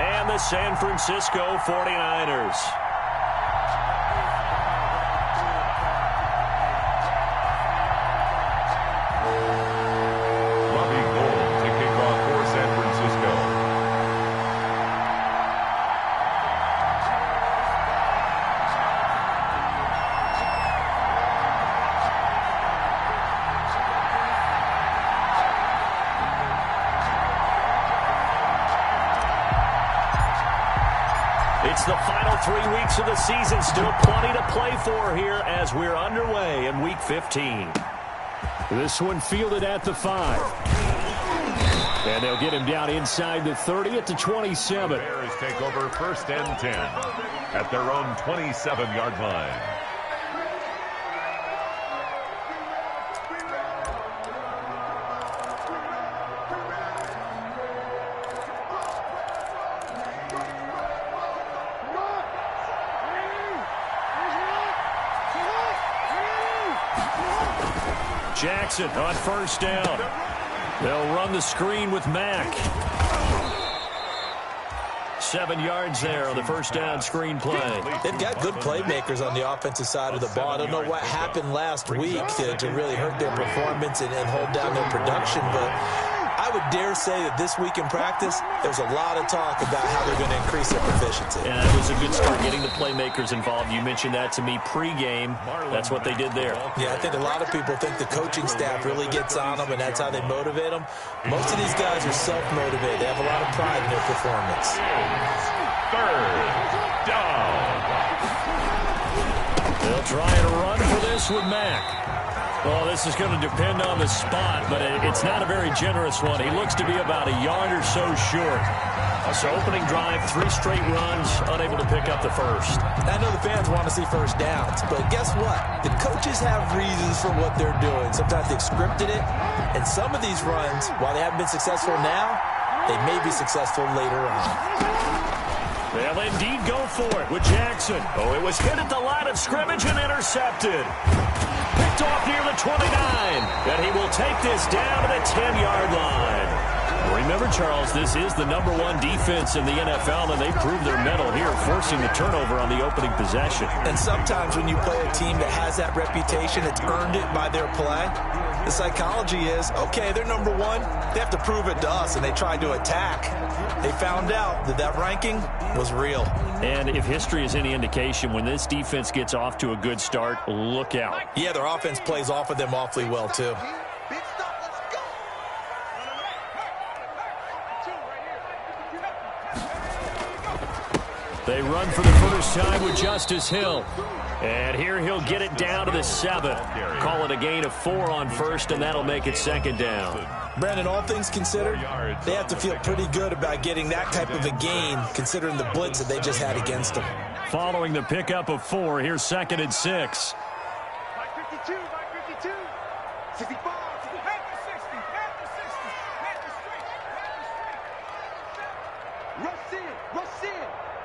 and the San Francisco 49ers. It's the final 3 weeks of the season. Still plenty to play for here as we're underway in Week 15. This one fielded at the 5. And they'll get him down inside the 30 at the 27. The Bears take over 1st and 10 at their own 27-yard line. Jackson on 1st down. They'll run the screen with Mack. 7 yards there on the 1st down screen play. They've got good playmakers on the offensive side of the ball. I don't know what happened last week to really hurt their performance and hold down their production, but I would dare say that this week in practice, there's a lot of talk about how they're going to increase their proficiency. Yeah, it was a good start getting the playmakers involved. You mentioned that to me pregame. That's what they did there. Yeah, I think a lot of people think the coaching staff really gets on them, and that's how they motivate them. Most of these guys are self-motivated. They have a lot of pride in their performance. 3rd down. They'll try and run for this with Mack. Well, this is going to depend on the spot, but it's not a very generous one. He looks to be about a yard or so short. So opening drive, 3 straight runs, unable to pick up the first. I know the fans want to see first downs, but guess what? The coaches have reasons for what they're doing. Sometimes they've scripted it, and some of these runs, while they haven't been successful now, they may be successful later on. They'll indeed go for it with Jackson. Oh, it was hit at the line of scrimmage and intercepted. Picked off near the 29. And he will take this down to the 10-yard line. Remember, Charles, this is the #1 defense in the NFL, and they proved their mettle here, forcing the turnover on the opening possession. And sometimes when you play a team that has that reputation, it's earned it by their play. The psychology is, okay, they're #1. They have to prove it to us, and they tried to attack. They found out that that ranking was real. And if history is any indication, when this defense gets off to a good start, look out. Yeah, their offense plays off of them awfully well, too. They run for the first time with Justice Hill. And here he'll get it down to the 7. Call it a gain of 4 on 1st, and that'll make it 2nd down. Brandon, all things considered, they have to feel pretty good about getting that type of a gain, considering the blitz that they just had against them. Following the pickup of 4, here's 2nd and 6. 52, 65, 60,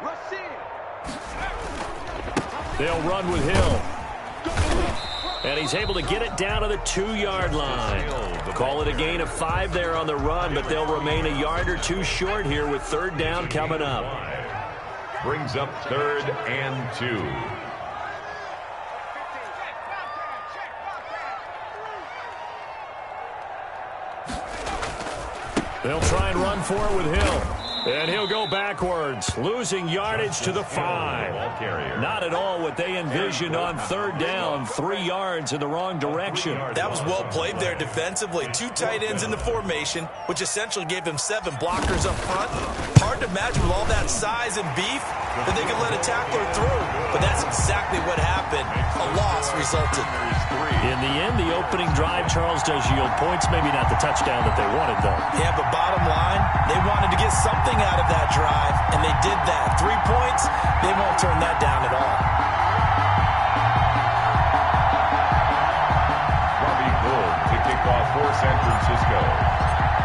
rush in. They'll run with Hill. And he's able to get it down to the 2-yard line. Call it a gain of 5 there on the run, but they'll remain a yard or 2 short here with 3rd down coming up. Brings up 3rd and 2. They'll try and run for it with Hill. And he'll go backwards, losing yardage to the 5. Not at all what they envisioned on 3rd down, 3 yards in the wrong direction. That was well played there defensively. 2 tight ends in the formation, which essentially gave them 7 blockers up front. Hard to imagine with all that size and beef that they could let a tackler through. But that's exactly what happened. A loss resulted. In the end, the opening drive, Charles, does yield points. Maybe not the touchdown that they wanted, though. Yeah, but bottom line, they wanted to get something out of that drive, and they did that. 3 points, they won't turn that down at all. Robbie Gould to kick off for San Francisco.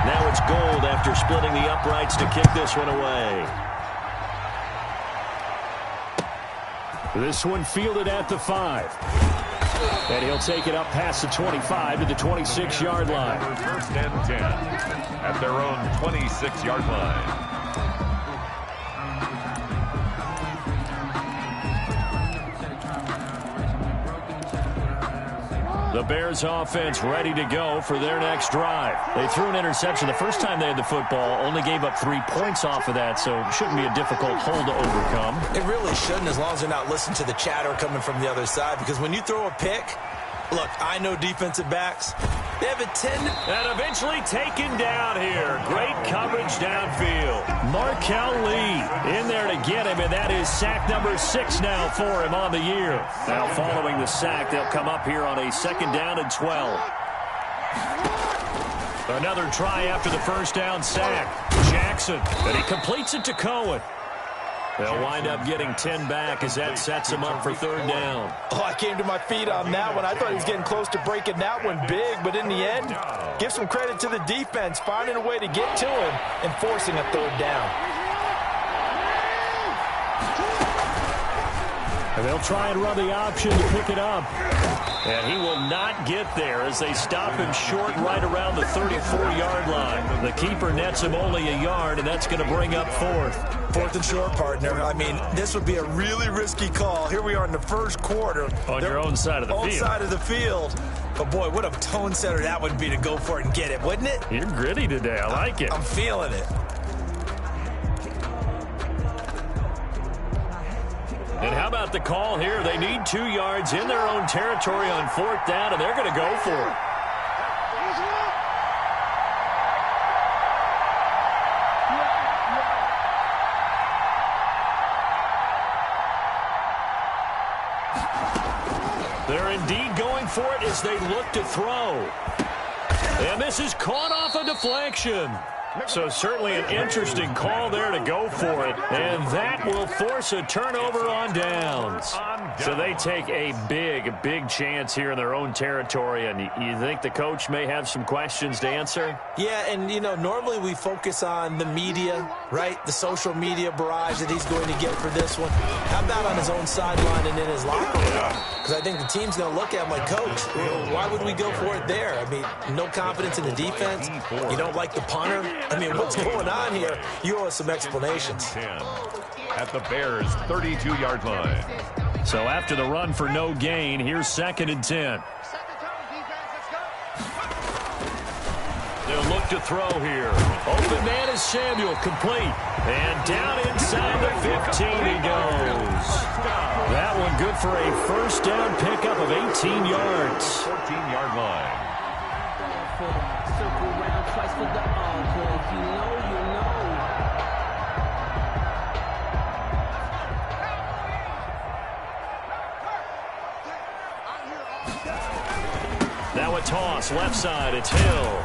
Now it's Gould after splitting the uprights to kick this one away. This one fielded at the 5. And he'll take it up past the 25 to the 26-yard line. 1st and 10 at their own 26-yard line. The Bears offense ready to go for their next drive. They threw an interception the first time they had the football, only gave up 3 points off of that, so it shouldn't be a difficult hole to overcome. It really shouldn't, as long as they're not listening to the chatter coming from the other side, because when you throw a pick, look, I know defensive backs, they have a tendency. And eventually taken down here. Great coverage downfield. Markel Lee in there to get him, and that is sack number 6 now for him on the year. Now following the sack, they'll come up here on a 2nd down and 12. Another try after the first down sack. Jackson, and he completes it to Cohen. They'll wind up getting 10 back as that sets him up for 3rd down. Oh, I came to my feet on that one. I thought he was getting close to breaking that one big, but in the end, give some credit to the defense, finding a way to get to him and forcing a 3rd down. And they'll try and run the option to pick it up. And he will not get there as they stop him short right around the 34-yard line. The keeper nets him only a yard, and that's going to bring up 4th. 4th and short, partner. I mean, this would be a really risky call. Here we are in the first quarter. On your own side of the field. Own side of the field. But, boy, what a tone setter that would be to go for it and get it, wouldn't it? You're gritty today. I like it. I'm feeling it. And how about the call here? They need 2 yards in their own territory on 4th down, and they're going to go for it. They're indeed going for it as they look to throw. And this is caught off a deflection. So certainly an interesting call there to go for it. And that will force a turnover on downs. So they take a big chance here in their own territory. And you think the coach may have some questions to answer? Yeah, and, you know, normally we focus on the media, right? The social media barrage that he's going to get for this one. How about on his own sideline and in his locker room? Because I think the team's going to look at him like, Coach, why would we go for it there? I mean, no confidence in the defense. You don't like the punter. I mean, what's going on here? You owe us some explanations. At the Bears' 32-yard line. So after the run for no gain, here's 2nd and 10. They'll look to throw here. Open man is Samuel, complete. And down inside the 15 he goes. That one good for a 1st down pickup of 18 yards. 14-yard line. Circle around twice for the encore. You know. Now a toss, left side, it's Hill.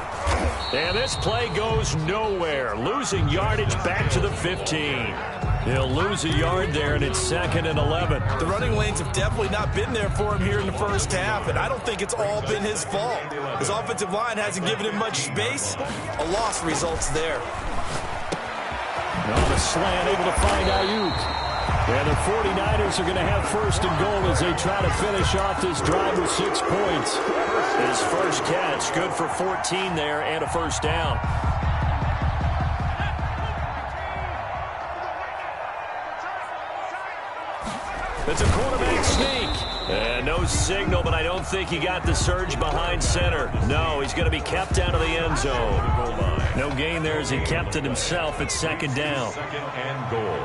And this play goes nowhere. Losing yardage back to the 15. He'll lose a yard there, and it's 2nd and 11. The running lanes have definitely not been there for him here in the first half, and I don't think it's all been his fault. His offensive line hasn't given him much space. A loss results there. On the slant, able to find Ayuk. And the 49ers are going to have 1st and goal as they try to finish off this drive with 6 points. His first catch, good for 14 there and a 1st down. It's a quarterback sneak. And no signal, but I don't think he got the surge behind center. No, he's going to be kept out of the end zone. No gain there as he kept it himself at 2nd down. 2nd and goal.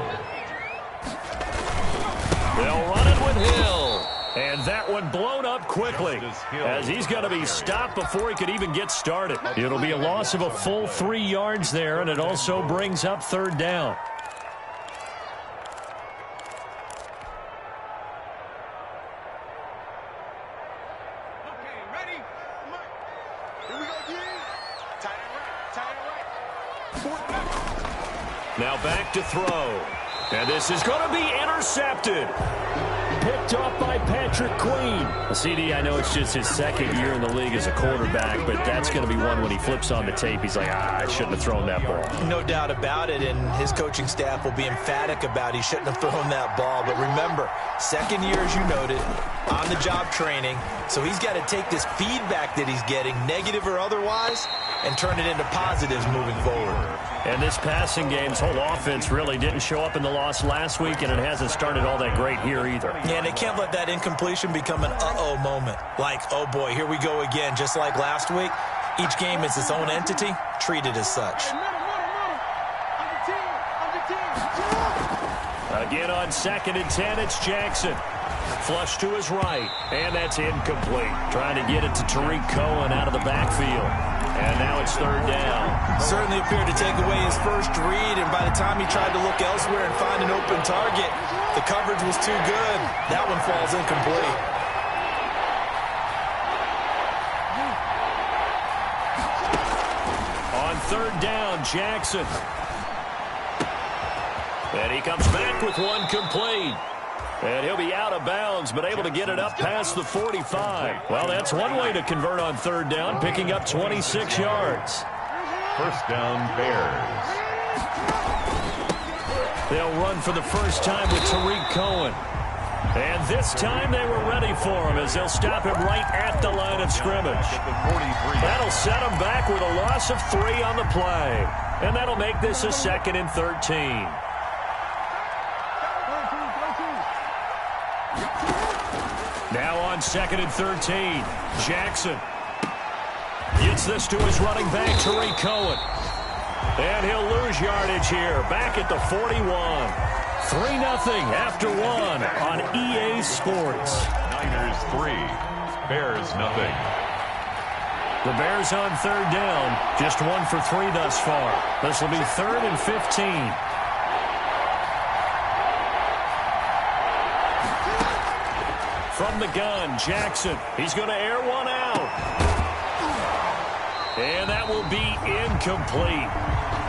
They'll run it with Hill. And that one blown up quickly as he's going to be stopped before he could even get started. It'll be a loss of a full 3 yards there, and it also brings up 3rd down. Okay, ready? Here we go, D. Tight end right. Now back to throw. And this is going to be intercepted. Picked off by Patrick Queen. CD, I know it's just his 2nd year in the league as a quarterback, but that's going to be one when he flips on the tape. He's like, I shouldn't have thrown that ball. No doubt about it, and his coaching staff will be emphatic about he shouldn't have thrown that ball. But remember, 2nd year, as you noted, on-the-job training. So he's got to take this feedback that he's getting, negative or otherwise, and turn it into positives moving forward. And this passing game's whole offense really didn't show up in the loss last week, and it hasn't started all that great here either. Yeah, and they can't let that incompletion become an uh-oh moment. Like, oh boy, here we go again, just like last week. Each game is its own entity, treated as such. Again on 2nd and 10, it's Jackson. Flush to his right, and that's incomplete. Trying to get it to Tariq Cohen out of the backfield. And now it's 3rd down. Certainly appeared to take away his first read, and by the time he tried to look elsewhere and find an open target, the coverage was too good. That one falls incomplete. On 3rd down, Jackson. And he comes back with one complete. And he'll be out of bounds, but able to get it up past the 45. Well, that's one way to convert on 3rd down, picking up 26 yards. 1st down, Bears. They'll run for the first time with Tariq Cohen. And this time they were ready for him as they'll stop him right at the line of scrimmage. That'll set him back with a loss of 3 on the play. And that'll make this a 2nd and 13. Now on 2nd and 13, Jackson gets this to his running back, Tariq Cohen. And he'll lose yardage here, back at the 41. 3-0 after 1 on EA Sports. Niners 3, Bears nothing. The Bears on 3rd down, just 1 for 3 thus far. This will be 3rd and 15. From the gun, Jackson. He's going to air one out. And that will be incomplete.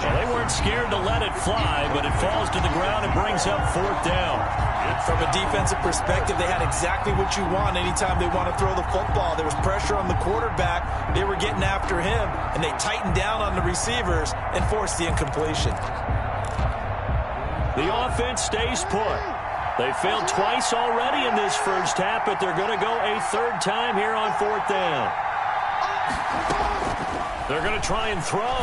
Well, they weren't scared to let it fly, but it falls to the ground and brings up 4th down. From a defensive perspective, they had exactly what you want anytime they want to throw the football. There was pressure on the quarterback. They were getting after him, and they tightened down on the receivers and forced the incompletion. The offense stays put. They failed twice already in this first half, but they're going to go a 3rd time here on 4th down. They're going to try and throw.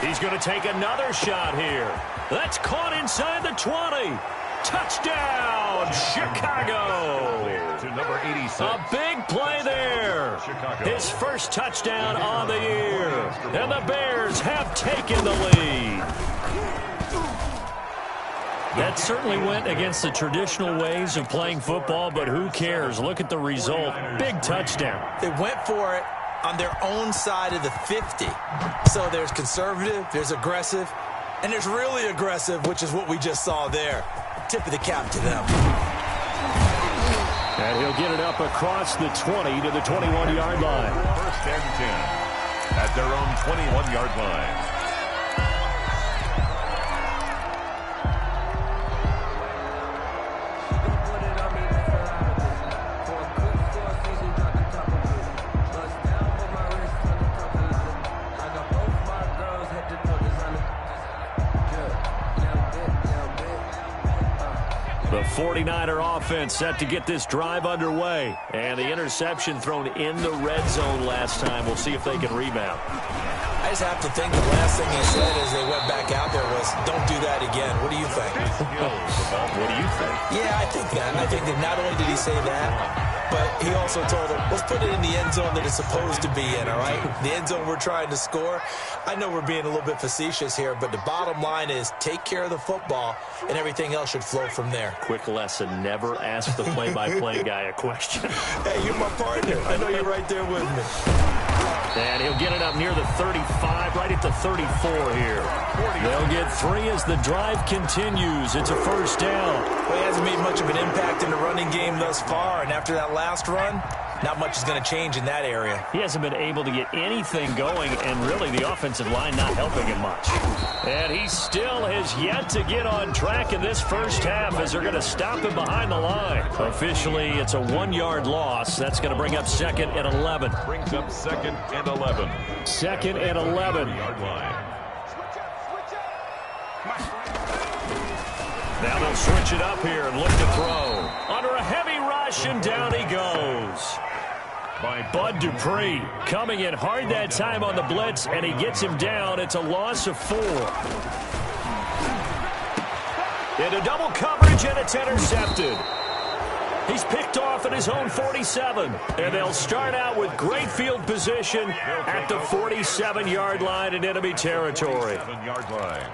He's going to take another shot here. That's caught inside the 20. Touchdown, Chicago. To number 86. A big play there. Chicago. His first touchdown on the year. And the Bears have taken the lead. That certainly went against the traditional ways of playing football, but who cares? Look at the result. Big touchdown. They went for it on their own side of the 50. So there's conservative, there's aggressive, and there's really aggressive, which is what we just saw there. Tip of the cap to them. And he'll get it up across the 20 to the 21-yard line. 1st and 10 at their own 21-yard line. The 49er offense set to get this drive underway. And the interception thrown in the red zone last time. We'll see if they can rebound. I just have to think the last thing he said as they went back out there was, don't do that again. What do you think? What do you think? Yeah, I think that. I think that not only did he say that, but he also told them, let's put it in the end zone that it's supposed to be in, all right? The end zone we're trying to score. I know we're being a little bit facetious here, but the bottom line is take care of the football, and everything else should flow from there. Quick lesson, never ask the play-by-play guy a question. Hey, you're my partner. I know you're right there with me. And he'll get it up near the 35, right at the 34 here. They'll get 3 as the drive continues. It's a first down. Well, he hasn't made much of an impact in the running game thus far, and after that last run, not much is going to change in that area. He hasn't been able to get anything going, and really the offensive line not helping him much. And he still has yet to get on track in this first half as they're going to stop him behind the line. Officially, it's a 1-yard loss. That's going to bring up 2nd and 11. Brings up 2nd and 11. 2nd and 11. Yard line. Now they'll switch it up here and look to throw. Under a heavy rush. rush, and down he goes. Bud Dupree coming in hard that time on the blitz, and he gets him down. It's a loss of 4. Into double coverage, and it's intercepted. He's picked off at his own 47, and they'll start out with great field position at the 47-yard line in enemy territory. 7-yard line.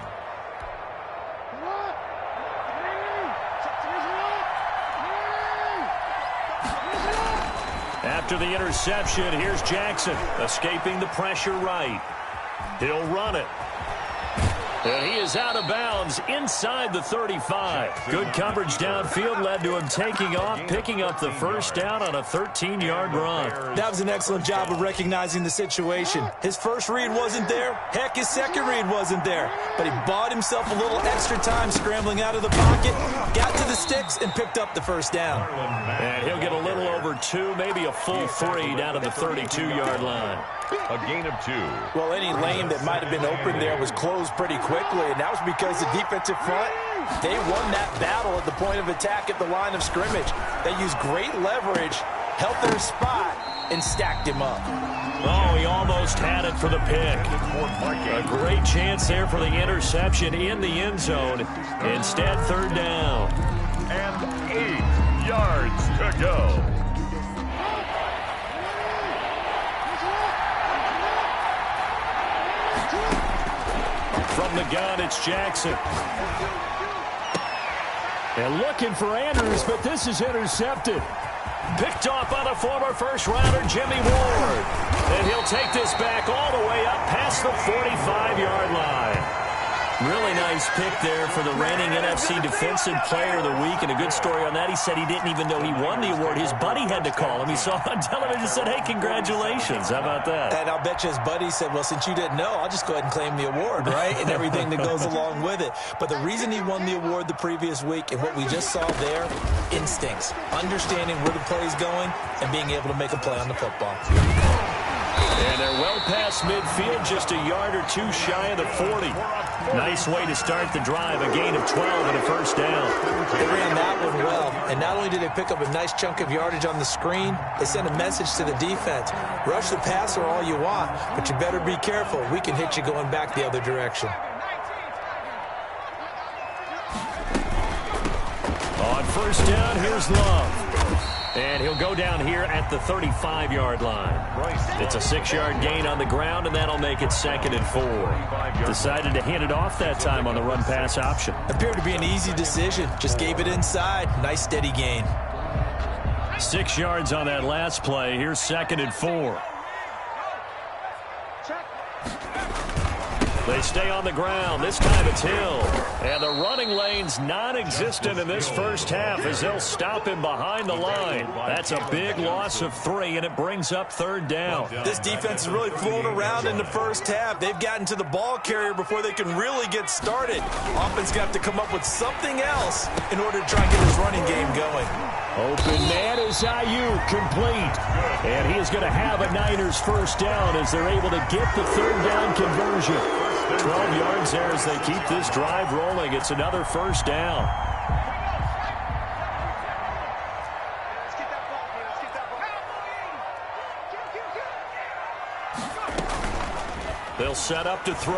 After the interception, here's Jackson, escaping the pressure right. He'll run it. And he is out of bounds inside the 35. Good coverage downfield led to him taking off, picking up the first down on a 13-yard run. That was an excellent job of recognizing the situation. His first read wasn't there. Heck, his second read wasn't there. But he bought himself a little extra time scrambling out of the pocket, got to the sticks, and picked up the first down. And he'll get a little over 2, maybe a full 3 down to the 32-yard line. A gain of 2. Well, any lane that might have been open there was closed pretty quickly, and that was because the defensive front, they won that battle at the point of attack at the line of scrimmage. They used great leverage, held their spot, and stacked him up. Oh, he almost had it for the pick. A great chance there for the interception in the end zone. Instead, third down. And 8 yards to go. From the gun, it's Jackson. And looking for Andrews, but this is intercepted. Picked off by the former first-rounder, Jimmy Ward. And he'll take this back all the way up past the 45-yard line. Really nice pick there for the reigning NFC Defensive Player of the Week. And a good story on that. He said he didn't even know he won the award. His buddy had to call him. He saw it on television and said, hey, congratulations. How about that? And I'll bet you his buddy said, well, since you didn't know, I'll just go ahead and claim the award, right? And everything that goes along with it. But the reason he won the award the previous week and what we just saw there, instincts, understanding where the play is going and being able to make a play on the football. And they're well past midfield, just a yard or 2 shy of the 40. Nice way to start the drive, a gain of 12 and a first down. They ran that one well, and not only did they pick up a nice chunk of yardage on the screen, they sent a message to the defense. Rush the passer all you want, but you better be careful. We can hit you going back the other direction. On first down, here's Love. And he'll go down here at the 35-yard line. It's a 6-yard gain on the ground, and that'll make it 2nd and 4. Decided to hand it off that time on the run-pass option. Appeared to be an easy decision. Just gave it inside. Nice, steady gain. 6 yards on that last play. Here's 2nd and 4. They stay on the ground. This time it's Hill. And the running lane's non-existent in this first half as they'll stop him behind the line. That's a big loss of 3, and it brings up third down. This defense is really flown around in the first half. They've gotten to the ball carrier before they can really get started. Offense got to come up with something else in order to try and get his running game going. Open man is Ayuk, complete. And he is going to have a Niners first down as they're able to get the third down conversion. 12 yards there as they keep this drive rolling. It's another first down. They'll set up to throw.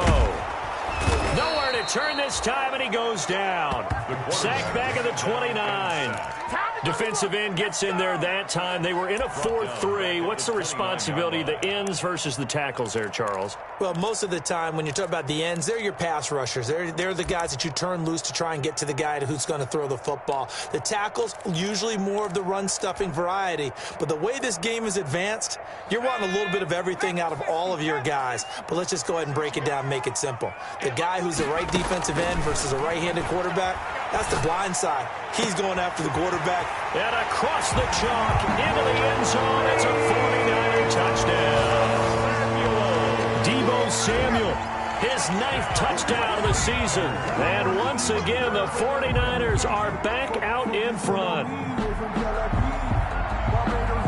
Nowhere to turn this time, and he goes down. Sacked back at the 29. Defensive end gets in there that time. They were in a 4-3. What's the responsibility of the ends versus the tackles there, Charles? Well, most of the time when you talk about the ends, they're your pass rushers. They're the guys that you turn loose to try and get to the guy who's going to throw the football. The tackles, usually more of the run-stuffing variety. But the way this game is advanced, you're wanting a little bit of everything out of all of your guys. But let's just go ahead and break it down and make it simple. The guy who's the right defensive end versus a right-handed quarterback, that's the blind side. He's going after the quarterback. And across the chalk, into the end zone, it's a 49er touchdown. Deebo Samuel, his 9th touchdown of the season. And once again, the 49ers are back out in front.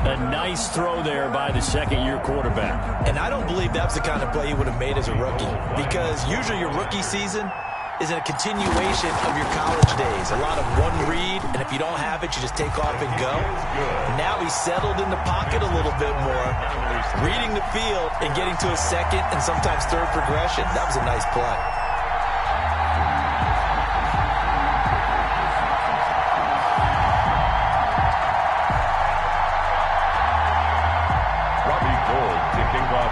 A nice throw there by the second-year quarterback. And I don't believe that's the kind of play he would have made as a rookie, because usually your rookie season, is a continuation of your college days. A lot of one read, and if you don't have it, you just take off and go. Now he's settled in the pocket a little bit more, reading the field and getting to a second and sometimes third progression. That was a nice play.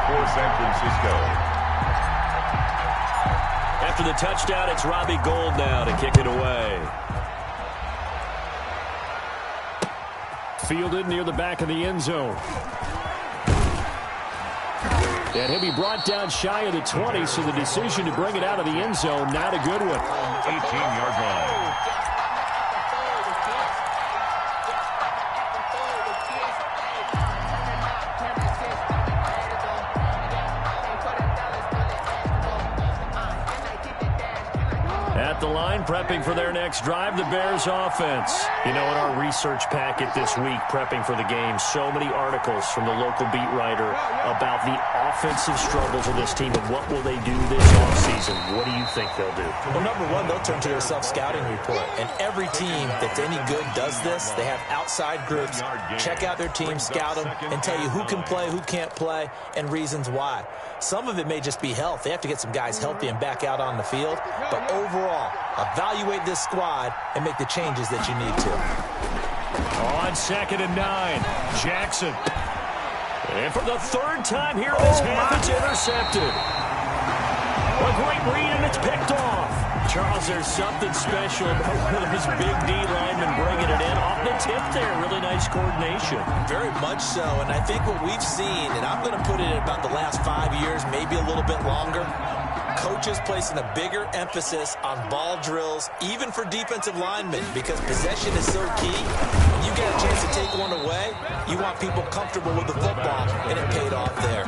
For San Francisco. After the touchdown, it's Robbie Gould now to kick it away. Fielded near the back of the end zone. And he'll be brought down shy of the 20, so the decision to bring it out of the end zone, not a good one. 18-yard line. At the line, prepping for their next drive, the Bears offense. You know, in our research packet this week, prepping for the game, so many articles from the local beat writer about the offensive struggles of this team and what will they do this offseason. What do you think they'll do? Well, number one, they'll turn to their self-scouting report. And every team that's any good does this. They have outside groups, check out their team, scout them, and tell you who can play, who can't play, and reasons why. Some of it may just be health. They have to get some guys healthy and back out on the field. But overall, evaluate this squad and make the changes that you need to. On 2nd and 9, Jackson. And for the third time here in this half, it's intercepted. A great read, and it's picked off. Charles, there's something special about one of his big D linemen bringing it in off the tip there. Really nice coordination. Very much so, and I think what we've seen, and I'm going to put it in about the last 5 years, maybe a little bit longer, coaches placing a bigger emphasis on ball drills, even for defensive linemen, because possession is so key. When you get a chance to take one away, you want people comfortable with the football, and it paid off there.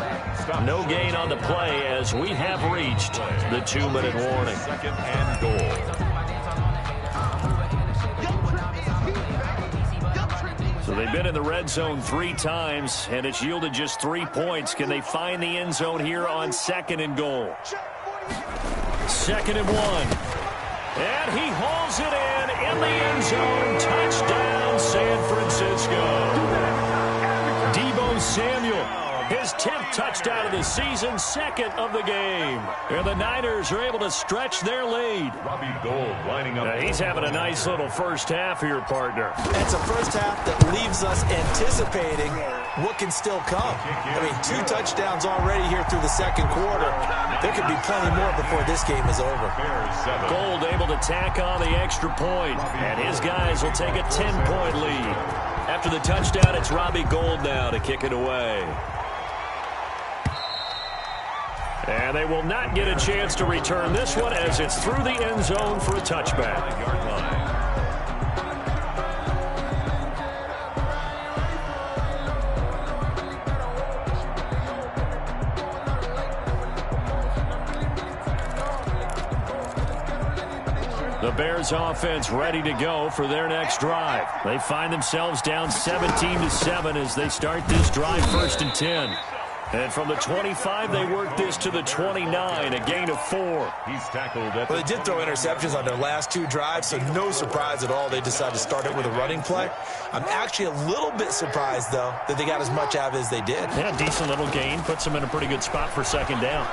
No gain on the play as we have reached the 2-minute warning. 2nd and goal. So they've been in the red zone 3 times, and it's yielded just 3 points. Can they find the end zone here on 2nd and goal? 2nd and 1. And he hauls it in the end zone. Touchdown, San Francisco. Deebo Samuel, his 10th touchdown of the season, 2nd of the game. And the Niners are able to stretch their lead. Robbie Gould lining up. He's having a nice little first half here, partner. It's a first half that leaves us anticipating what can still come. I mean, 2 touchdowns already here through the second quarter. There could be plenty more before this game is over. Gould able to tack on the extra point, and his guys will take a 10-point lead. After the touchdown, it's Robbie Gould now to kick it away. And they will not get a chance to return this one as it's through the end zone for a touchback. The Bears offense ready to go for their next drive. They find themselves down 17-7 as they start this drive, 1st and 10. And from the 25, they work this to the 29, a gain of 4. He's tackled at Well, they did throw interceptions on their last 2 drives, so no surprise at all they decided to start it with a running play. I'm actually a little bit surprised, though, that they got as much out of it as they did. Yeah, decent little gain. Puts them in a pretty good spot for 2nd down.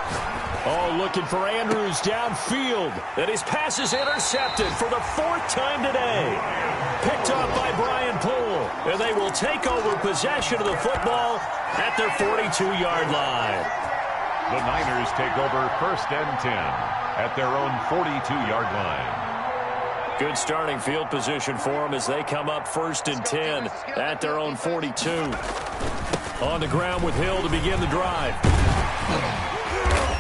Oh, looking for Andrews downfield. And his pass is intercepted for the 4th time today. Picked up by Brian Poole. And they will take over possession of the football at their 42-yard line. The Niners take over 1st and 10 at their own 42-yard line. Good starting field position for them as they come up 1st and 10 at their own 42. On the ground with Hill to begin the drive.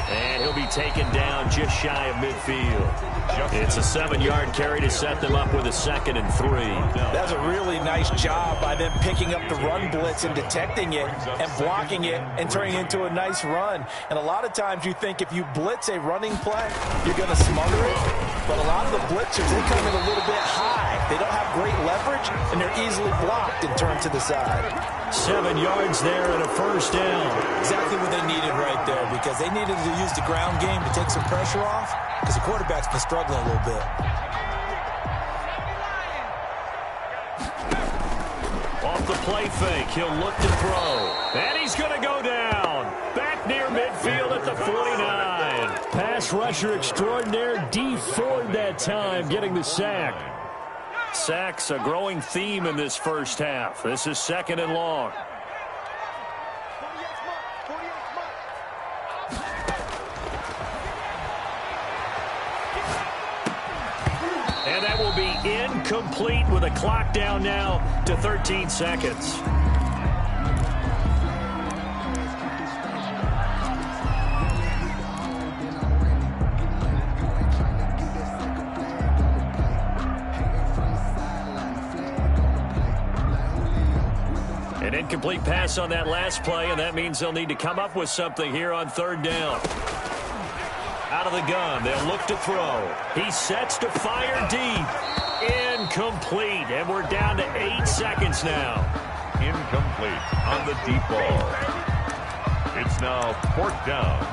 And he'll be taken down just shy of midfield. It's a 7-yard carry to set them up with a 2nd and 3. That's a really nice job by them picking up the run blitz and detecting it and blocking it and turning it into a nice run. And a lot of times you think if you blitz a running play, you're going to smother it. But a lot of the blitzers, they come in a little bit high. They don't have great leverage, and they're easily blocked and turned to the side. 7 yards there and a 1st down. Exactly what they needed right there, because they needed to use the ground game to take some pressure off, because the quarterback's been struggling struggling a little bit. Off the play fake, he'll look to throw. And he's going to go down. Back near midfield at the 49. Pass rusher extraordinaire, D Ford that time, getting the sack. Sacks a growing theme in this first half. This is 2nd and long. And that will be incomplete with a clock down now to 13 seconds. An incomplete pass on that last play, and that means they'll need to come up with something here on 3rd down. Out of the gun, they'll look to throw. He sets to fire deep. Incomplete, and we're down to 8 seconds now. Incomplete on the deep ball. It's now 4th down.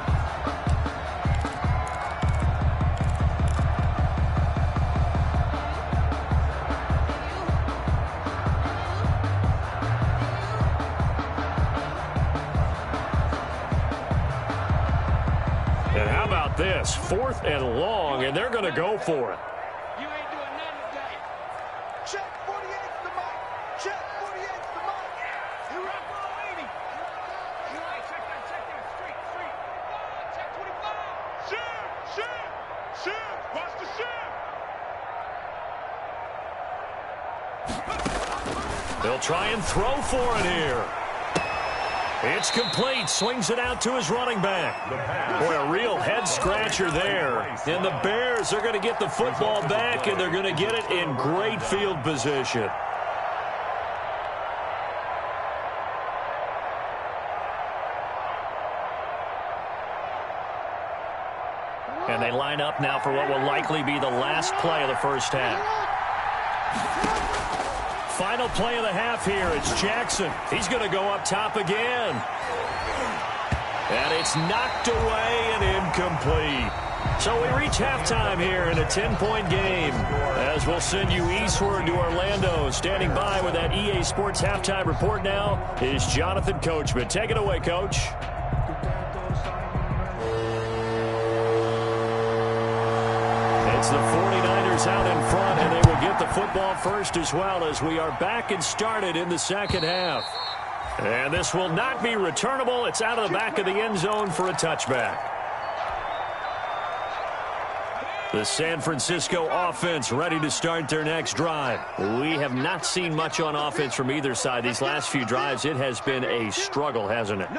And how about this? 4th and long, and they're going to go for it. You ain't doing nothing today. Check 48's the mic. Check 48's the mic. You're up for a lady. You ain't check that. Street. Check 25. Shit. Watch the shit. They'll try and throw for it here. It's complete. Swings it out to his running back. Boy, a real head-scratcher there. And the Bears are going to get the football back, and they're going to get it in great field position. And they line up now for what will likely be the last play of the first half. Final play of the half here. It's Jackson. He's going to go up top again. And it's knocked away and incomplete. So we reach halftime here in a 10-point game. As we'll send you eastward to Orlando. Standing by with that EA Sports halftime report now is Jonathan Coachman. Take it away, Coach. It's the 49ers out in front, and they will get the football first as well as we are back and started in the second half. And this will not be returnable. It's out of the back of the end zone for a touchback. The San Francisco offense ready to start their next drive. We have not seen much on offense from either side. These last few drives, it has been a struggle, hasn't it?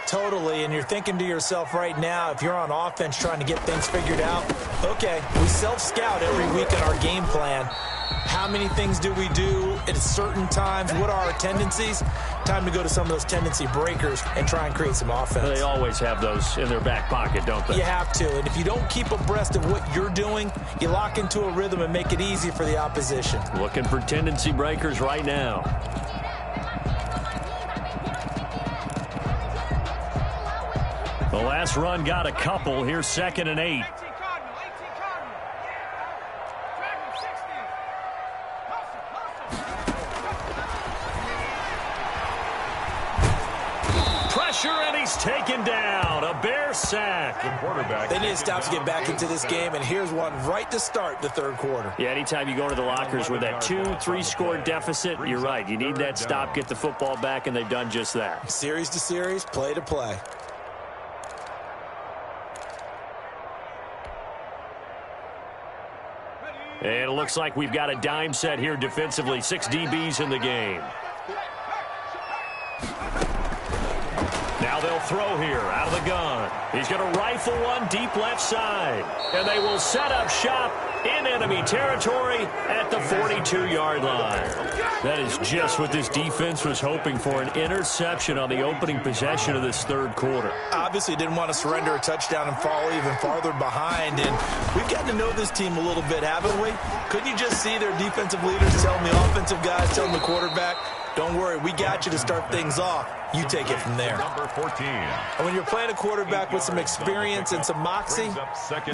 Totally, and you're thinking to yourself right now, if you're on offense trying to get things figured out, okay, we self-scout every week in our game plan. How many things do we do at certain times? What are our tendencies? Time to go to some of those tendency breakers and try and create some offense. They always have those in their back pocket, don't they? You have to, and if you don't keep abreast of what you're doing, you lock into a rhythm and make it easy for the opposition. Looking for tendency breakers right now. The last run got a couple. Here's 2nd and 8. Pressure, and he's taken down. A Bear sack. The quarterback. They need to stop to get back into this game, and here's one right to start the third quarter. Yeah, anytime you go to the lockers with that 2-3 score deficit, you're right. You need that stop, get the football back, and they've done just that. Series to series, play to play. And it looks like we've got a dime set here defensively. 6 DBs in the game. Now they'll throw here out of the gun. He's going to rifle one deep left side. And they will set up shop in enemy territory at the 42-yard line. That is just what this defense was hoping for, an interception on the opening possession of this third quarter. Obviously didn't want to surrender a touchdown and fall even farther behind, and we've gotten to know this team a little bit, haven't we? Couldn't you just see their defensive leaders telling the offensive guys, telling the quarterback, Don't worry, we got you to start things off. You take it from there. Number 14. And when you're playing a quarterback with some experience and some moxie,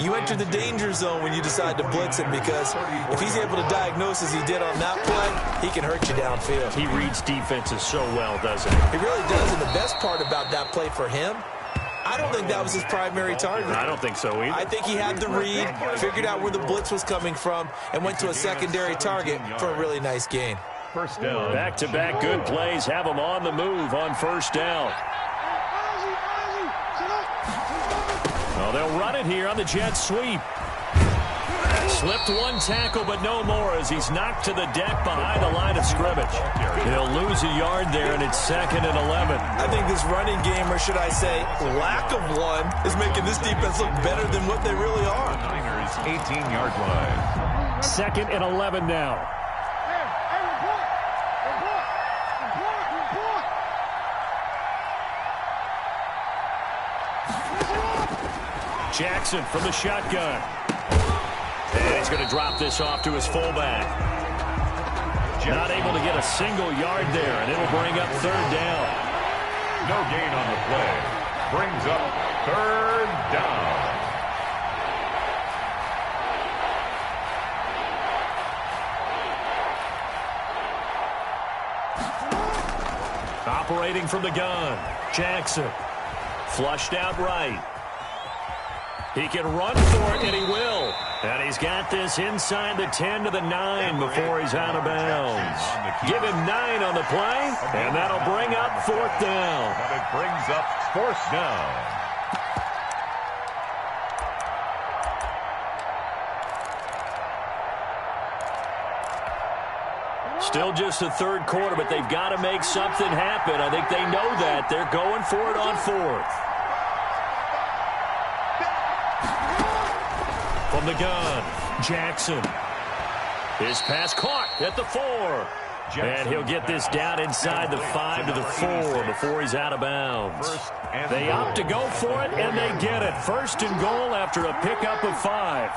you enter the danger zone when you decide to blitz him, because if he's able to diagnose as he did on that play, he can hurt you downfield. He reads defenses so well, doesn't he? He really does, and the best part about that play for him, I don't think that was his primary target. I don't think so either. I think he had the read, figured out where the blitz was coming from, and went to a secondary target for a really nice gain. First down. Back-to-back good plays have him on the move on first down. Oh, they'll run it here on the jet sweep. Slipped one tackle, but no more as he's knocked to the deck behind the line of scrimmage. He'll lose a yard there, and it's 2nd and 11. I think this running game, or should I say lack of one, is making this defense look better than what they really are. Niners 18-yard line. 2nd and 11 now. Jackson from the shotgun. And he's going to drop this off to his fullback. Not able to get a single yard there, and it'll bring up 3rd down. No gain on the play. Brings up 3rd down. Operating from the gun, Jackson. Flushed out right. He can run for it, and he will. And he's got this inside the 10 to the 9 before he's out of bounds. Give him 9 on the play, and that'll bring up 4th down. And it brings up 4th down. Still just the 3rd quarter, but they've got to make something happen. I think they know that. They're going for it on 4th. From the gun, Jackson. His pass caught at the 4. And he'll get this down inside the 5 to the 4 before he's out of bounds. They opt to go for it, and they get it. 1st and goal after a pickup of 5.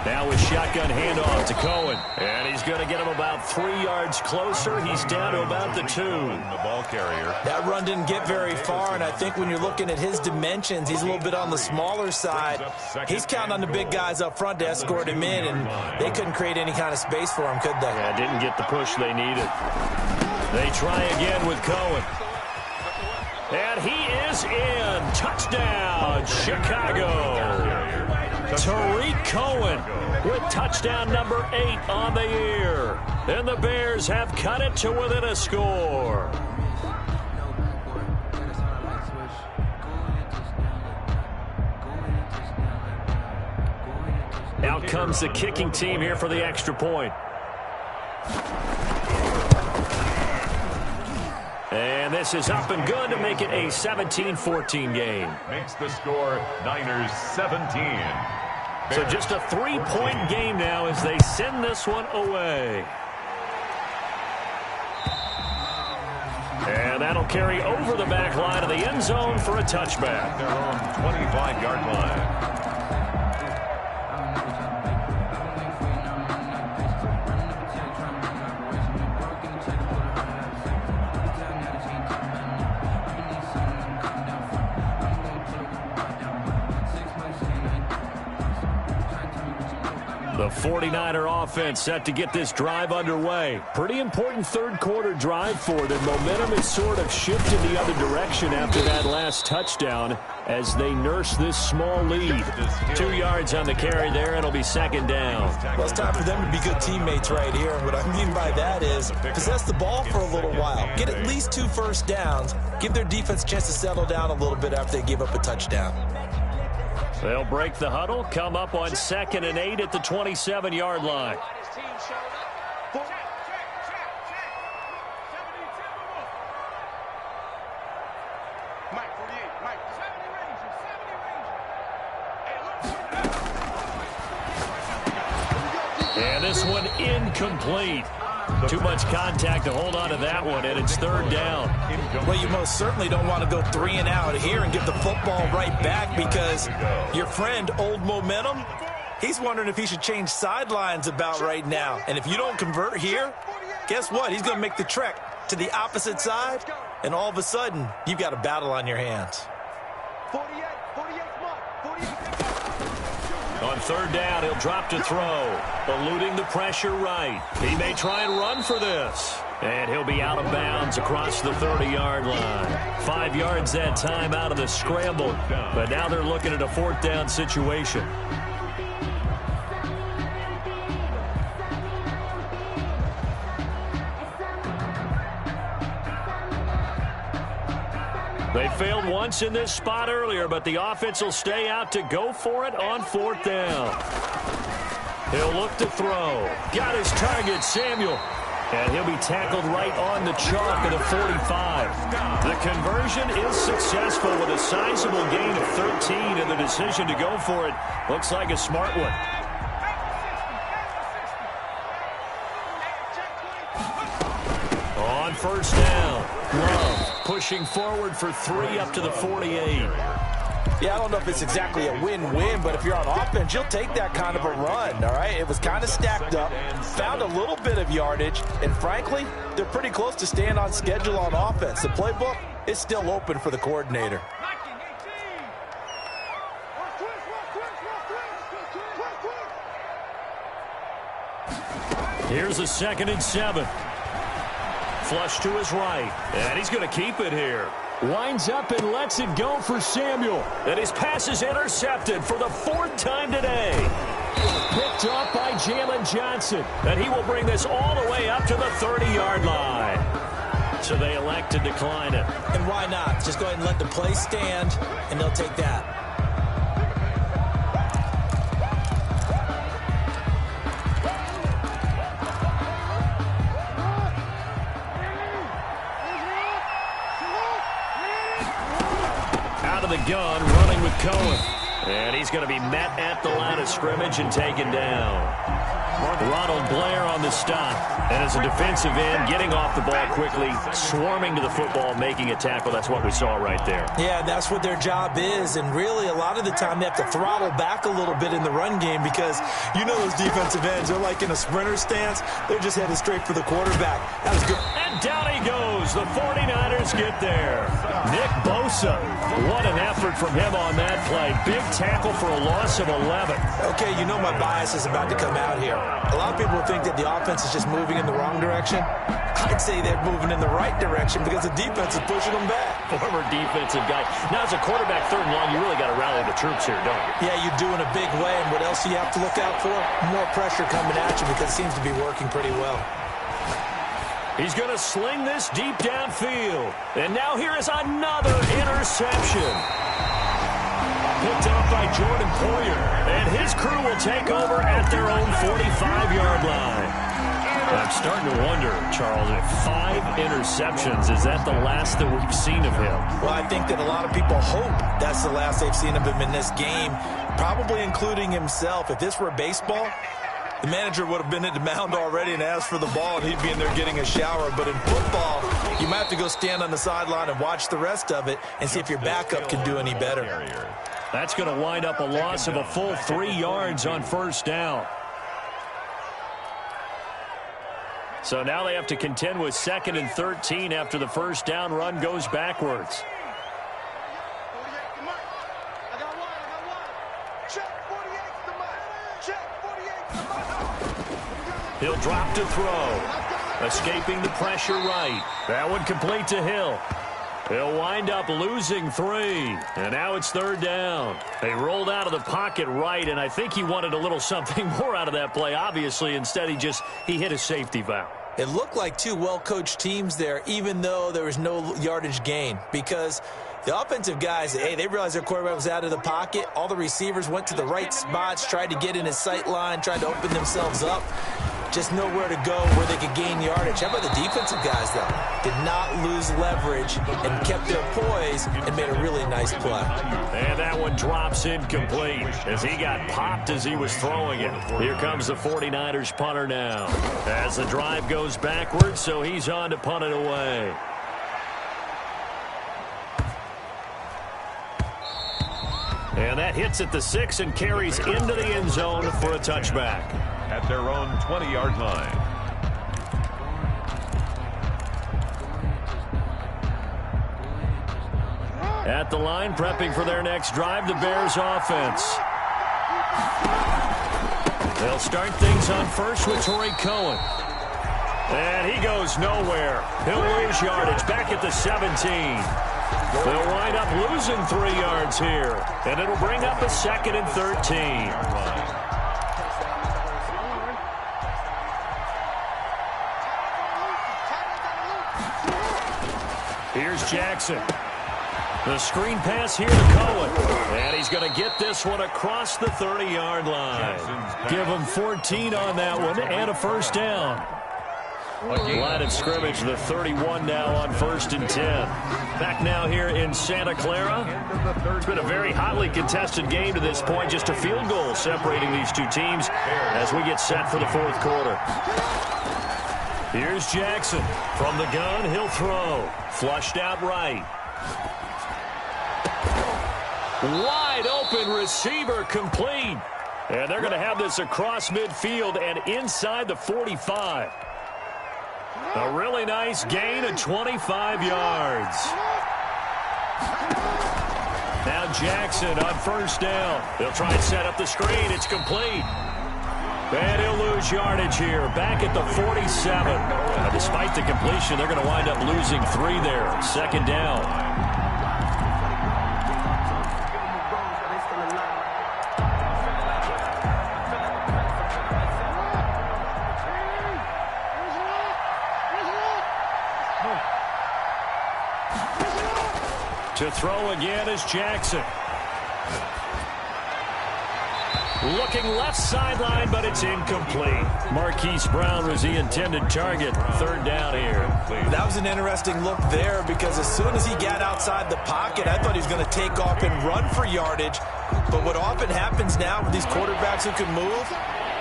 Now with shotgun handoff to Cohen. And he's going to get him about 3 yards closer. He's down to about the 2. The ball carrier. That run didn't get very far, and I think when you're looking at his dimensions, he's a little bit on the smaller side. He's counting on the big guys up front to escort him in, and they couldn't create any kind of space for him, could they? Yeah, didn't get the push they needed. They try again with Cohen. And he is in. Touchdown, Chicago. Tariq Cohen with touchdown number 8 on the year. And the Bears have cut it to within a score. Out comes the kicking team here for the extra point. And this is up and good to make it a 17-14 game. Makes the score Niners 17. So just a 3-point game now as they send this one away. And that'll carry over the back line of the end zone for a touchback. Their own 25-yard line. The 49er offense set to get this drive underway. Pretty important 3rd quarter drive for them. Momentum has sort of shifted the other direction after that last touchdown as they nurse this small lead. 2 yards on the carry there. It'll be 2nd down. Well, it's time for them to be good teammates right here. And what I mean by that is possess the ball for a little while. Get at least 2 first downs. Give their defense a chance to settle down a little bit after they give up a touchdown. They'll break the huddle, come up on 2nd and 8 at the 27-yard line. And this one incomplete. Too much contact to hold on to that one, and it's 3rd down. Well, you most certainly don't want to go 3 and out here and give the football right back, because your friend, Old Momentum, he's wondering if he should change sidelines about right now. And if you don't convert here, guess what? He's going to make the trek to the opposite side, and all of a sudden, you've got a battle on your hands. 48 mark, 48. On third down, he'll drop to throw, eluding the pressure right. He may try and run for this. And he'll be out of bounds across the 30-yard line. 5 yards that time out of the scramble. But now they're looking at a fourth down situation. They failed once in this spot earlier, but the offense will stay out to go for it on fourth down. He'll look to throw. Got his target, Samuel. And he'll be tackled right on the chalk of the 45. The conversion is successful with a sizable gain of 13, and the decision to go for it looks like a smart one. On first down, Love pushing forward for 3 up to the 48. Yeah, I don't know if it's exactly a win-win, but if you're on offense, you'll take that kind of a run, all right? It was kind of stacked up, found a little bit of yardage, and frankly, they're pretty close to staying on schedule on offense. The playbook is still open for the coordinator. Here's a 2nd and 7. Flush to his right, and he's going to keep it here. Winds up and lets it go for Samuel. And his pass is intercepted for the 4th time today. Picked off by Jalen Johnson. And he will bring this all the way up to the 30-yard line. So they elect to decline it. And why not? Just go ahead and let the play stand, and they'll take that. The gun running with Cohen, and he's going to be met at the line of scrimmage and taken down. Ronald Blair on the stop, and as a defensive end, getting off the ball quickly, swarming to the football, making a tackle. That's what we saw right there. Yeah, that's what their job is, and really a lot of the time they have to throttle back a little bit in the run game because you know those defensive ends, they're like in a sprinter stance. They're just headed straight for the quarterback. That was good. And down he goes. The 49ers get there. Nick Bosa, what an effort from him on that play. Big tackle for a loss of 11. Okay, you know my bias is about to come out here. A lot of people think that the offense is just moving in the wrong direction. I'd say they're moving in the right direction because the defense is pushing them back. Former defensive guy. Now, as a quarterback, 3rd and long, you really got to rally the troops here, don't you? Yeah, you do in a big way. And what else do you have to look out for? More pressure coming at you because it seems to be working pretty well. He's going to sling this deep downfield. And now here is another interception. Picked up by Jordan Poyer. And his crew will take over at their own 45-yard line. I'm starting to wonder, Charles, if 5 interceptions, is that the last that we've seen of him? Well, I think that a lot of people hope that's the last they've seen of him in this game, probably including himself. If this were baseball, the manager would have been at the mound already and asked for the ball, and he'd be in there getting a shower. But in football, you might have to go stand on the sideline and watch the rest of it and see if your backup can do any better. That's going to wind up a loss of a full 3 yards on first down. So now they have to contend with 2nd and 13 after the first down run goes backwards. He'll drop to throw. Escaping the pressure right. That one complete to Hill. He'll wind up losing 3. And now it's 3rd down. They rolled out of the pocket right, and I think he wanted a little something more out of that play, obviously. Instead, he hit a safety valve. It looked like 2 well-coached teams there, even though there was no yardage gain, because the offensive guys, hey, they realized their quarterback was out of the pocket. All the receivers went to the right spots, tried to get in his sight line, tried to open themselves up. Just nowhere to go where they could gain yardage. How about the defensive guys, though? Did not lose leverage and kept their poise and made a really nice play. And that one drops incomplete as he got popped as he was throwing it. Here comes the 49ers punter now. As the drive goes backwards, so he's on to punt it away. And that hits at the 6 and carries into the end zone for a touchback. At their own 20-yard line. At the line, prepping for their next drive, the Bears offense. They'll start things on first with Torrey Cohen. And he goes nowhere. He'll lose yardage back at the 17. They'll wind up losing 3 yards here. And it'll bring up a 2nd and 13. Here's Jackson. The screen pass here to Cohen. And he's going to get this one across the 30-yard line. Give him 14 on that one and a first down. Line of scrimmage, the 31 now on 1st and 10. Back now here in Santa Clara. It's been a very hotly contested game to this point. Just a field goal separating these two teams as we get set for the 4th quarter. Here's Jackson. From the gun, he'll throw. Flushed out right. Wide open receiver complete. And they're going to have this across midfield and inside the 45. A really nice gain of 25 yards. Now Jackson on 1st down. They'll try and set up the screen. It's complete. And he'll lose yardage here. Back at the 47. Despite the completion, they're going to wind up losing 3 there. 2nd down. To throw again is Jackson. Looking left sideline, but it's incomplete. Marquise Brown was the intended target. 3rd down here. That was an interesting look there because as soon as he got outside the pocket, I thought he was going to take off and run for yardage. But what often happens now with these quarterbacks who can move,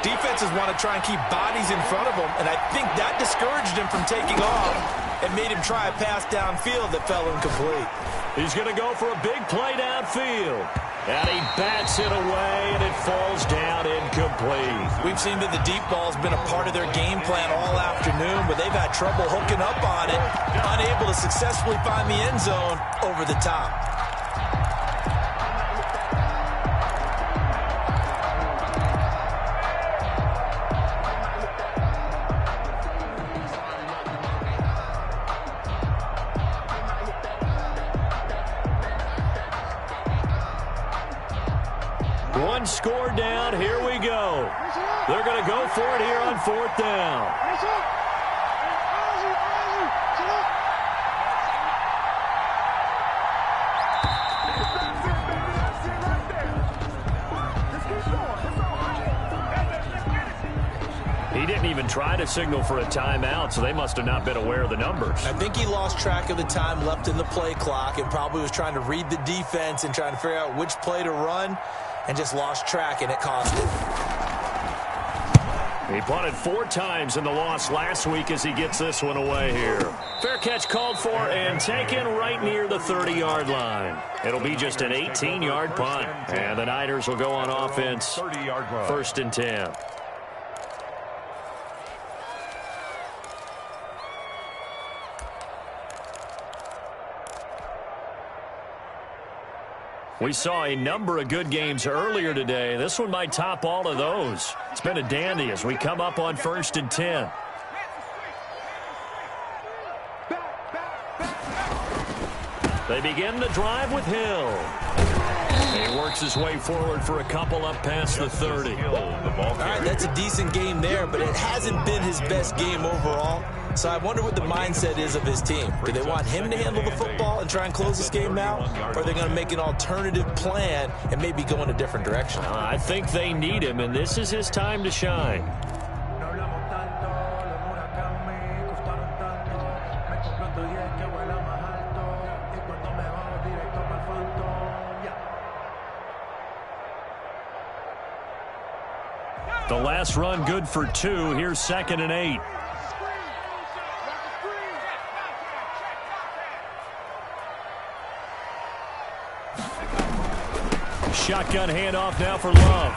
defenses want to try and keep bodies in front of them, and I think that discouraged him from taking off and made him try a pass downfield that fell incomplete. He's going to go for a big play downfield. And he bats it away, and it falls down incomplete. We've seen that the deep ball's been a part of their game plan all afternoon, but they've had trouble hooking up on it, unable to successfully find the end zone over the top. One score down. Here we go. They're going to go for it here on 4th down. He didn't even try to signal for a timeout, so they must have not been aware of the numbers. I think he lost track of the time left in the play clock and probably was trying to read the defense and trying to figure out which play to run and just lost track, and it cost him. He punted 4 times in the loss last week as he gets this one away here. Fair catch called for and taken right near the 30-yard line. It'll be just an 18-yard punt, and the Niners will go on offense 1st and 10. We saw a number of good games earlier today. This one might top all of those. It's been a dandy as we come up on 1st and 10. They begin the drive with Hill. He works his way forward for a couple up past the 30. All right, that's a decent game there, but it hasn't been his best game overall. So I wonder what the mindset is of his team. Do they want him to handle the football and try and close this game out? Or are they going to make an alternative plan and maybe go in a different direction? I think they need him, and this is his time to shine. The last run good for 2. Here's 2nd and 8. Shotgun handoff now for Love.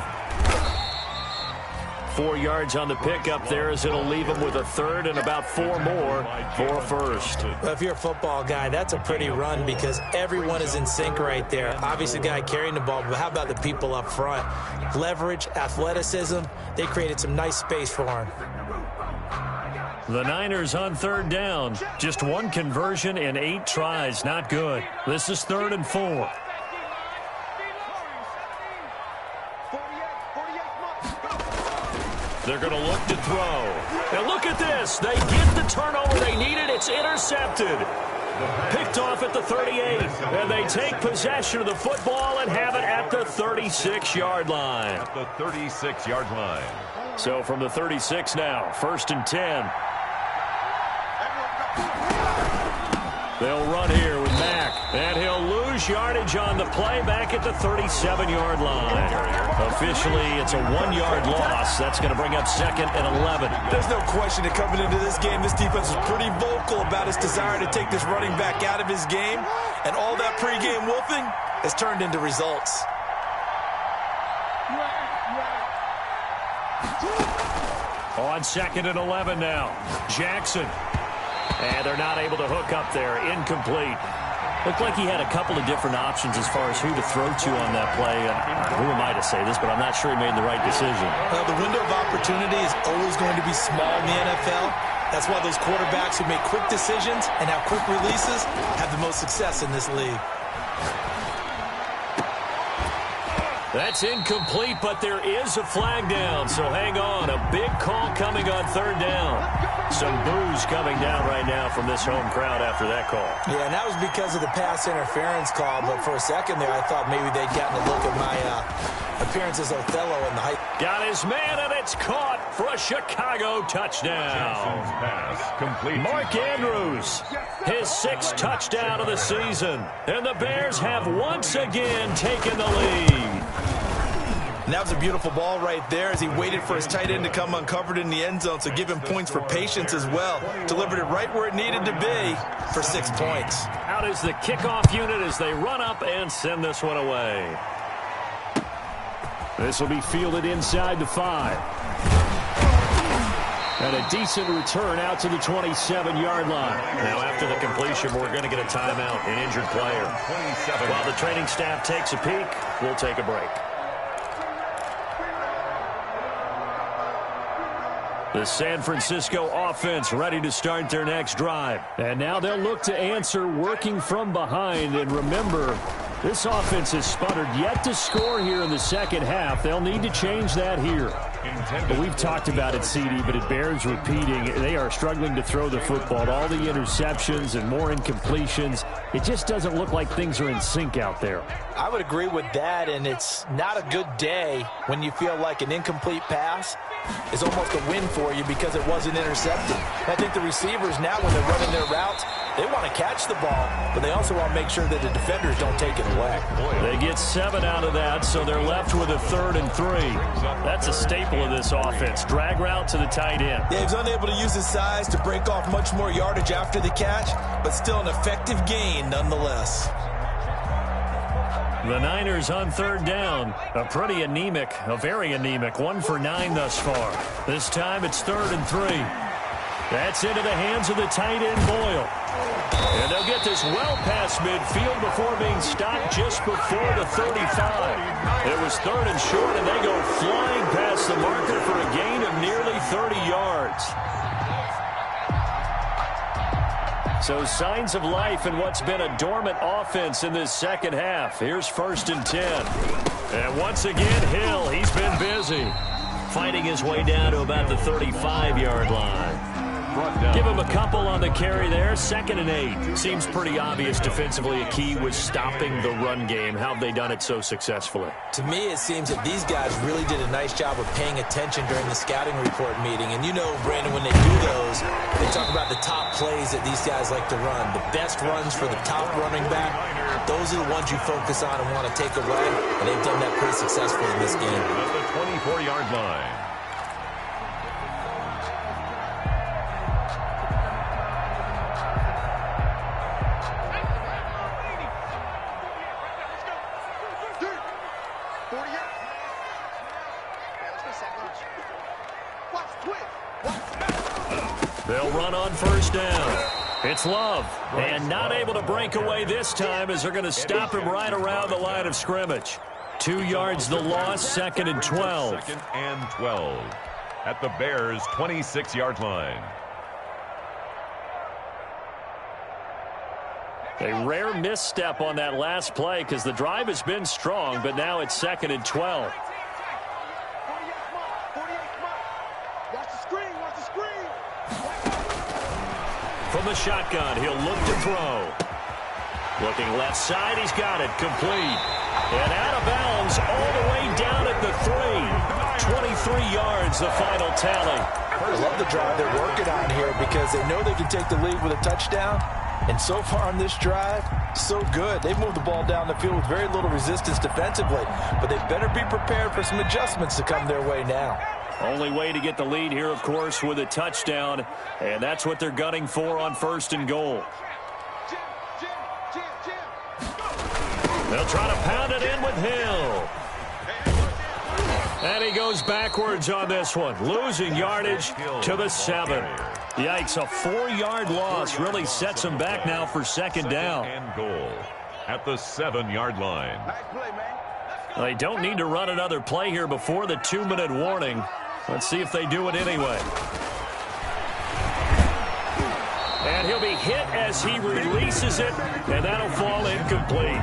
4 yards on the pickup there, as it'll leave him with a third and about 4 more for a first. Well, if you're a football guy, that's a pretty run because everyone is in sync right there. Obviously, the guy carrying the ball, but how about the people up front? Leverage, athleticism, they created some nice space for him. The Niners on third down. Just 1 conversion in 8 tries. Not good. This is 3rd and 4. They're going to look to throw. And look at this. They get the turnover they needed. It's intercepted. Picked off at the 38. And they take possession of the football and have it at the 36-yard line. At the 36-yard line. So from the 36 now, 1st and 10. They'll run here with Mack, and he'll lose yardage on the play back at the 37-yard line. Officially, it's a 1-yard loss. That's going to bring up 2nd and 11. There's no question that coming into this game, this defense is pretty vocal about its desire to take this running back out of his game, and all that pregame wolfing has turned into results. On 2nd and 11 now, Jackson. And they're not able to hook up there. Incomplete. Looked like he had a couple of different options as far as who to throw to on that play. And who am I to say this, but I'm not sure he made the right decision. Well, the window of opportunity is always going to be small in the NFL. That's why those quarterbacks who make quick decisions and have quick releases have the most success in this league. That's incomplete, but there is a flag down, so hang on. A big call coming on 3rd down. Some boos coming down right now from this home crowd after that call. Yeah, and that was because of the pass interference call, but for a second there I thought maybe they'd gotten a look at my appearance as Othello in the height. Got his man, and it's caught for a Chicago touchdown. Pass complete. Mark Andrews, his 6th touchdown of the season. And the Bears have once again taken the lead. And that was a beautiful ball right there as he waited for his tight end to come uncovered in the end zone, so give him points for patience as well. Delivered it right where it needed to be for 6 points. Out is the kickoff unit as they run up and send this one away. This will be fielded inside the 5. And a decent return out to the 27-yard line. Now, after the completion, we're going to get a timeout, an injured player. While the training staff takes a peek, we'll take a break. The San Francisco offense ready to start their next drive. And now they'll look to answer working from behind. And remember, this offense has sputtered yet to score here in the second half. They'll need to change that here. But we've talked about it, CD, but it bears repeating. They are struggling to throw the football. All the interceptions and more incompletions. It just doesn't look like things are in sync out there. I would agree with that, and it's not a good day when you feel like an incomplete pass is almost a win for you because it wasn't intercepted. I think the receivers now, when they're running their routes, they want to catch the ball, but they also want to make sure that the defenders don't take it away. They get 7 out of that, so they're left with a 3rd and 3. That's a staple of this offense. Drag route to the tight end. Yeah, he was unable to use his size to break off much more yardage after the catch, but still an effective gain nonetheless. The Niners on 3rd down. A very anemic, 1 for 9 thus far. This time it's 3rd and 3. That's into the hands of the tight end, Boyle. And they'll get this well past midfield before being stopped just before the 35. It was 3rd and short, and they go flying past the marker for a gain of nearly 30 yards. So signs of life in what's been a dormant offense in this second half. Here's 1st and 10. And once again, Hill, he's been busy, fighting his way down to about the 35-yard line. Give him a couple on the carry there. 2nd and 8. Seems pretty obvious defensively a key was stopping the run game. How have they done it so successfully? To me, it seems that these guys really did a nice job of paying attention during the scouting report meeting. And you know, Brandon, when they do those, they talk about the top plays that these guys like to run. The best runs for the top running back. Those are the ones you focus on and want to take away. And they've done that pretty successfully in this game. At the 24-yard line. They'll run on first down. It's Love, and not able to break away this time as they're going to stop him right around the line of scrimmage. 2 yards the loss, 2nd and 12. 2nd and 12 at the Bears' 26-yard line. A rare misstep on that last play because the drive has been strong, but now it's 2nd and 12. From the shotgun, he'll look to throw. Looking left side, he's got it, complete. And out of bounds all the way down at the 3. 23 yards, the final tally. I love the drive they're working on here because they know they can take the lead with a touchdown. And so far on this drive, so good. They've moved the ball down the field with very little resistance defensively. But they better be prepared for some adjustments to come their way now. Only way to get the lead here, of course, with a touchdown. And that's what they're gunning for on 1st and goal. They'll try to pound it in with Hill. And he goes backwards on this one, losing yardage to the 7. Yikes, a 4-yard loss really sets him back now for 2nd down. And goal at the 7-yard line. They don't need to run another play here before the 2-minute warning. Let's see if they do it anyway. And he'll be hit as he releases it, and that'll fall incomplete.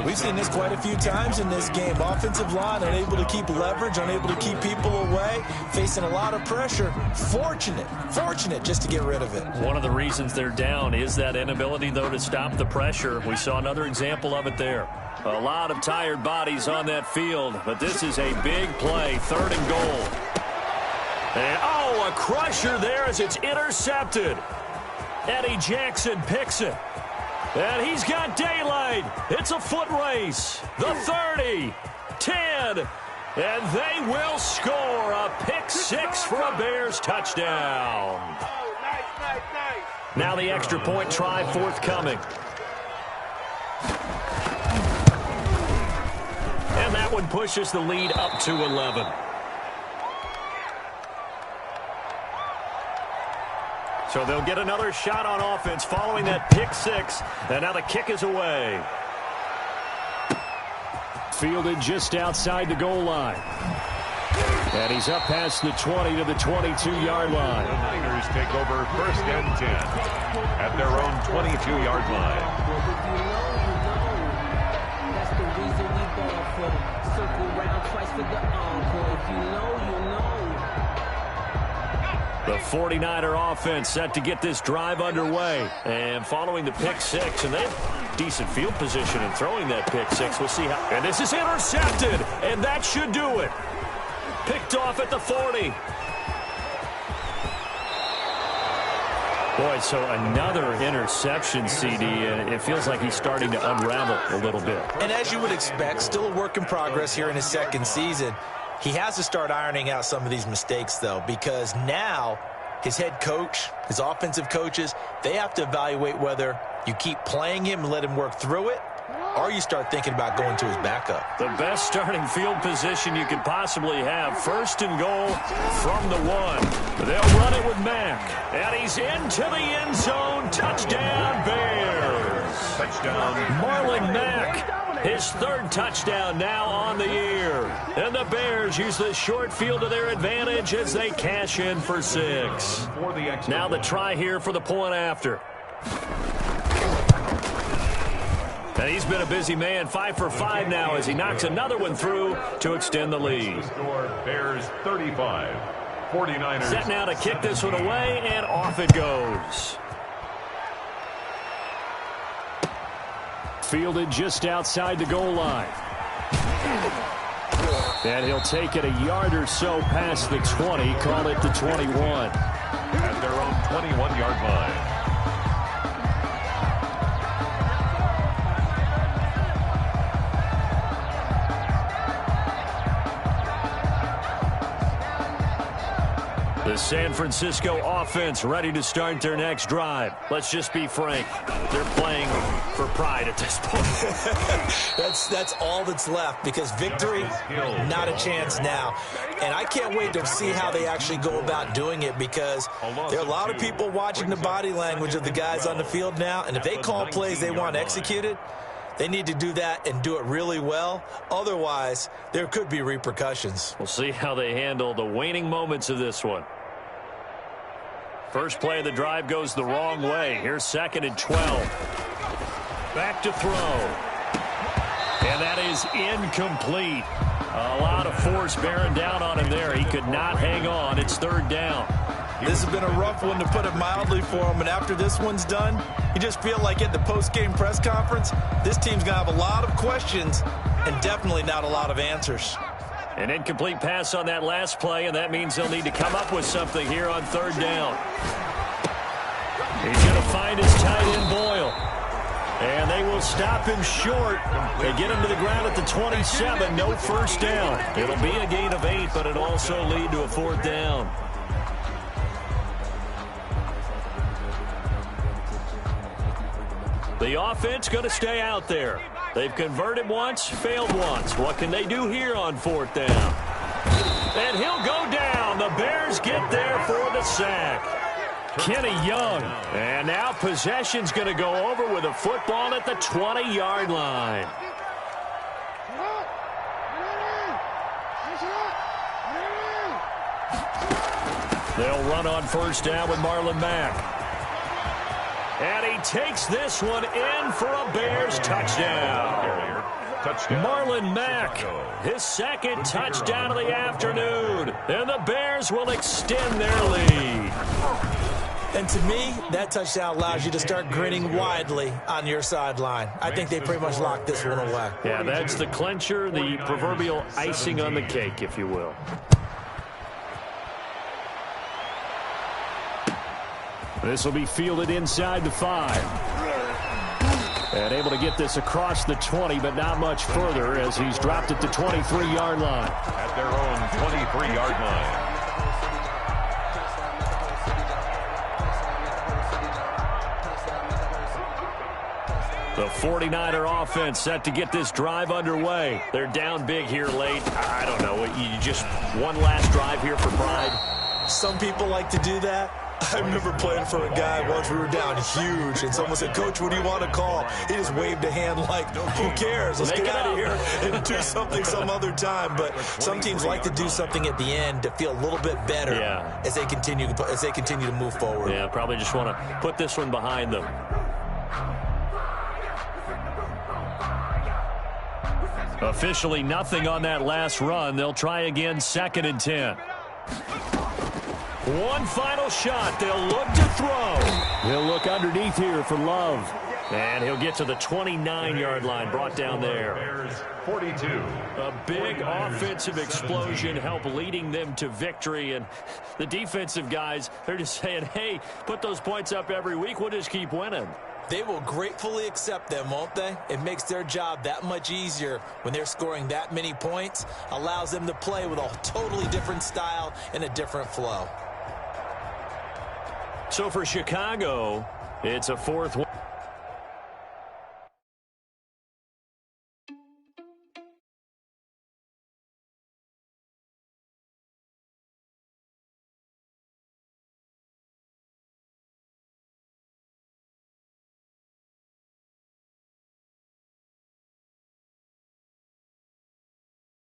We've seen this quite a few times in this game. Offensive line unable to keep leverage, unable to keep people away, facing a lot of pressure. Fortunate just to get rid of it. One of the reasons they're down is that inability, though, to stop the pressure. We saw another example of it there. A lot of tired bodies on that field, but this is a big play, 3rd and goal. And, oh, a crusher there as it's intercepted. Eddie Jackson picks it. And he's got daylight. It's a foot race. The 30, 10, and they will score a pick 6 for a Bears touchdown. Now the extra point try forthcoming. And that one pushes the lead up to 11. So they'll get another shot on offense following that pick 6. And now the kick is away. Fielded just outside the goal line. And he's up past the 20 to the 22-yard line. The Niners take over 1st and 10 at their own 22-yard line. That's the reason we ball for. Circle round twice for the encore. If you know, you know. The 49er offense set to get this drive underway. And following the pick 6, and they have decent field position in throwing that pick 6. We'll see how. And this is intercepted, and that should do it. Picked off at the 40. Boy, so another interception, CD, and it feels like he's starting to unravel a little bit. And as you would expect, still a work in progress here in his 2nd season. He has to start ironing out some of these mistakes, though, because now his head coach, his offensive coaches, they have to evaluate whether you keep playing him and let him work through it, or you start thinking about going to his backup. The best starting field position you could possibly have. 1st and goal from the 1. They'll run it with Mack. And he's into the end zone. Touchdown, Bears. Touchdown. Marlon Mack. His 3rd touchdown now on the year. And the Bears use the short field to their advantage as they cash in for 6. Now the try here for the point after. And he's been a busy man, 5 for 5 now as he knocks another one through to extend the lead. Bears 35, 49ers. Set now to kick this one away, and off it goes. Fielded just outside the goal line. And he'll take it a yard or so past the 20, call it the 21. At their own 21-yard line. The San Francisco offense ready to start their next drive. Let's just be frank. They're playing for pride at this point. That's all that's left, because victory, not a chance now. And I can't wait to see how they actually go about doing it, because there are a lot of people watching the body language of the guys on the field now, and if they call plays they want executed, they need to do that and do it really well. Otherwise, there could be repercussions. We'll see how they handle the waning moments of this one. First play of the drive goes the wrong way. Here's 2nd and 12. Back to throw. And that is incomplete. A lot of force bearing down on him there. He could not hang on. It's 3rd down. This has been a rough one, to put it mildly, for him. And after this one's done, you just feel like at the post-game press conference, this team's going to have a lot of questions and definitely not a lot of answers. An incomplete pass on that last play, and that means they'll need to come up with something here on 3rd down. He's going to find his tight end, Boyle. And they will stop him short. They get him to the ground at the 27. No first down. It'll be a gain of 8, but it'll also lead to a 4th down. The offense going to stay out there. They've converted once, failed once. What can they do here on 4th down? And he'll go down. The Bears get there for the sack. Kenny Young. And now possession's going to go over with a football at the 20-yard line. They'll run on 1st down with Marlon Mack. And he takes this one in for a Bears touchdown. Marlon Mack, his 2nd touchdown of the afternoon. And the Bears will extend their lead. And to me, that touchdown allows you to start grinning widely on your sideline. I think they pretty much locked this one away. Yeah, that's the clincher, the proverbial icing on the cake, if you will. This will be fielded inside the 5. And able to get this across the 20, but not much further, as he's dropped at the 23-yard line. At their own 23-yard line. The 49er offense set to get this drive underway. They're down big here late. I don't know. You just one last drive here for pride. Some people like to do that. I remember playing for a guy once. We were down huge, and someone said, "Coach, what do you want to call?" He just waved a hand like, who cares? Let's get out of here and do something some other time. But some teams like to do something at the end to feel a little bit better as they continue to move forward. Yeah, probably just want to put this one behind them. Officially nothing on that last run. They'll try again, 2nd and 10. One final shot. They'll look to throw. He'll look underneath here for Love. And he'll get to the 29-yard line, brought down there. 42. A big offensive explosion helped leading them to victory. And the defensive guys, they're just saying, hey, put those points up every week. We'll just keep winning. They will gratefully accept them, won't they? It makes their job that much easier when they're scoring that many points. Allows them to play with a totally different style and a different flow. So for Chicago, it's a 4th one.